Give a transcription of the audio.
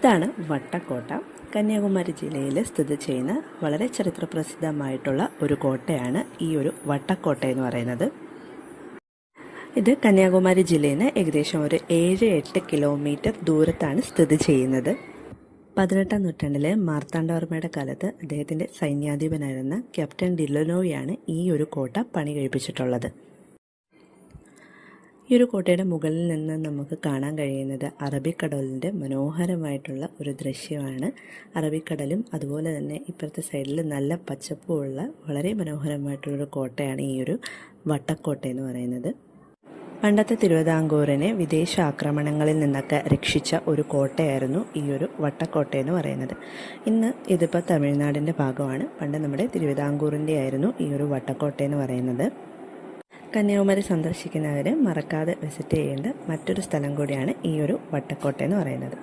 ഇതാണ് വട്ടക്കോട്ട. കന്യാകുമാരി ജില്ലയിൽ സ്ഥിതി ചെയ്യുന്ന വളരെ ചരിത്രപ്രസിദ്ധമായിട്ടുള്ള ഒരു കോട്ടയാണ് ഈ ഒരു വട്ടക്കോട്ട എന്ന് പറയുന്നത്. ഇത് കന്യാകുമാരി ജില്ലയിൽ നിന്ന് ഏകദേശം ഒരു 7-8 കിലോമീറ്റർ ദൂരത്താണ് സ്ഥിതി ചെയ്യുന്നത്. 18-ാം നൂറ്റാണ്ടിലെ മാർത്താണ്ഡവർമ്മയുടെ കാലത്ത് അദ്ദേഹത്തിൻ്റെ സൈന്യാധിപനായിരുന്ന ക്യാപ്റ്റൻ ഡില്ലനോയാണ് ഈ ഒരു കോട്ട പണി കഴിപ്പിച്ചിട്ടുള്ളത്. ഈ ഒരു കോട്ടയുടെ മുകളിൽ നിന്ന് നമുക്ക് കാണാൻ കഴിയുന്നത് അറബിക്കടലിൻ്റെ മനോഹരമായിട്ടുള്ള ഒരു ദൃശ്യമാണ്. അറബിക്കടലും അതുപോലെ തന്നെ ഇപ്പുറത്തെ സൈഡിൽ നല്ല പച്ചപ്പുള്ള വളരെ മനോഹരമായിട്ടുള്ളൊരു കോട്ടയാണ് ഈ ഒരു വട്ടക്കോട്ട എന്ന് പറയുന്നത്. പണ്ടത്തെ തിരുവിതാംകൂറിനെ വിദേശ ആക്രമണങ്ങളിൽ നിന്നൊക്കെ രക്ഷിച്ച ഒരു കോട്ടയായിരുന്നു ഈ ഒരു വട്ടക്കോട്ട എന്ന് പറയുന്നത്. ഇന്ന് ഇതിപ്പോൾ തമിഴ്നാടിൻ്റെ ഭാഗമാണ്. പണ്ട് നമ്മുടെ തിരുവിതാംകൂറിൻ്റെ ആയിരുന്നു ഈ ഒരു വട്ടക്കോട്ട എന്ന് പറയുന്നത്. കന്യാകുമാരി സന്ദർശിക്കുന്നവർ മറക്കാതെ വിസിറ്റ് ചെയ്യേണ്ട മറ്റൊരു സ്ഥലം കൂടിയാണ് ഈ ഒരു വട്ടക്കോട്ട എന്ന് പറയുന്നത്.